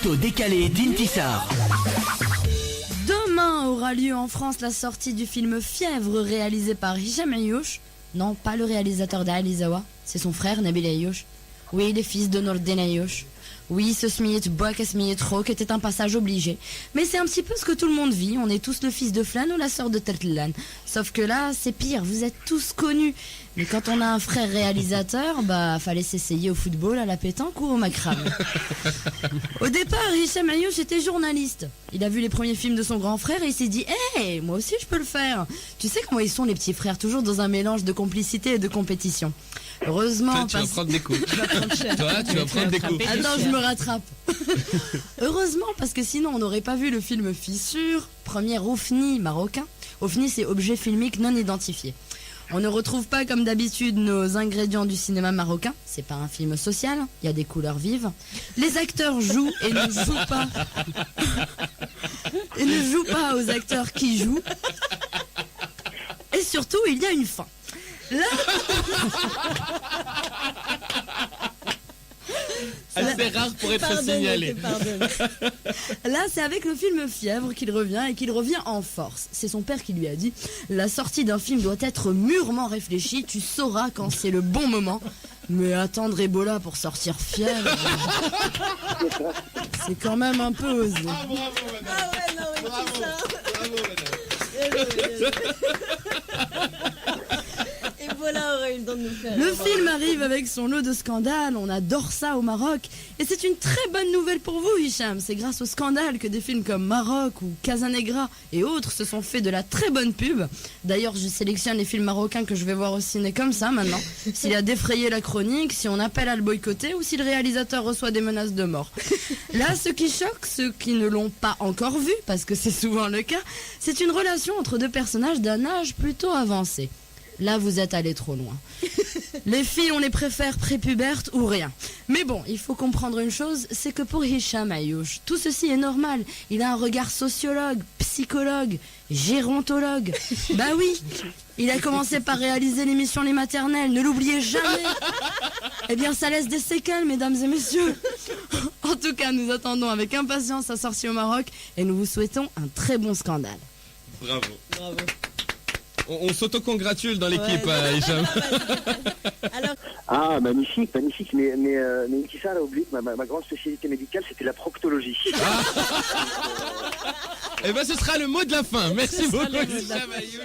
photo décalée d'Intisar. Demain aura lieu en France la sortie du film Fièvre réalisé par Hicham Ayouch. Non, pas le réalisateur d'Alizawa, c'est son frère Nabil Ayouch. Oui, le fils de Nordin Ayouch. Oui, ce Smiyet Boak Smiyet Rock était un passage obligé. Mais c'est un petit peu ce que tout le monde vit. On est tous le fils de Flan ou la sœur de Tertlan. Sauf que là, c'est pire, vous êtes tous connus. Mais quand on a un frère réalisateur, fallait s'essayer au football, à la pétanque ou au macramé. Au départ, Hicham Ayouch était journaliste. Il a vu les premiers films de son grand frère et il s'est dit « Hey, moi aussi je peux le faire !» Tu sais comment ils sont les petits frères, toujours dans un mélange de complicité et de compétition. Heureusement, toi, tu vas prendre des coups. Tu vas prendre cher. Toi, tu vas prendre des coups. Attends, je me rattrape. Heureusement, parce que sinon on n'aurait pas vu le film Fissure, premier OFNI marocain. OFNI, c'est objet filmique non identifié. On ne retrouve pas comme d'habitude nos ingrédients du cinéma marocain. C'est pas un film social, il y a des couleurs vives. Les acteurs jouent et ne jouent pas. Et ne jouent pas aux acteurs qui jouent. Et surtout, il y a une fin. Là... Assez rare pour être signalé. Là, c'est avec le film Fièvre qu'il revient et qu'il revient en force. C'est son père qui lui a dit « La sortie d'un film doit être mûrement réfléchie, tu sauras quand c'est le bon moment. » Mais attendre Ebola pour sortir Fièvre, c'est quand même un peu osé. Ah, bravo, madame. Ah ouais, non, mais Bravo, tout ça. bravo, madame. Ebola aurait eu le temps de nous faire. Le film arrive avec son lot de scandales, on adore ça au Maroc. Et c'est une très bonne nouvelle pour vous, Hicham. C'est grâce aux scandales que des films comme Maroc ou Casanegra et autres se sont fait de la très bonne pub. D'ailleurs, je sélectionne les films marocains que je vais voir au ciné comme ça maintenant. S'il a défrayé la chronique, si on appelle à le boycotter ou si le réalisateur reçoit des menaces de mort. Là, ce qui choque, ceux qui ne l'ont pas encore vu, parce que c'est souvent le cas, c'est une relation entre deux personnages d'un âge plutôt avancé. Là, vous êtes allé trop loin. Les filles, on les préfère prépubères ou rien. Mais bon, il faut comprendre une chose, c'est que pour Hicham Ayouch, tout ceci est normal. Il a un regard sociologue, psychologue, gérontologue. Bah oui, il a commencé par réaliser l'émission Les Maternelles, ne l'oubliez jamais. Eh bien, ça laisse des séquelles, mesdames et messieurs. En tout cas, nous attendons avec impatience sa sortie au Maroc et nous vous souhaitons un très bon scandale. Bravo. Bravo. On s'auto-congratule dans l'équipe, Ouais. Hicham. Alors, Ah, magnifique, magnifique. Mais Intisar a oublié que ma grande spécialité médicale, c'était la proctologie. Eh ben, ce sera le mot de la fin. Merci beaucoup, le mot de la Hicham fin. Ayouch.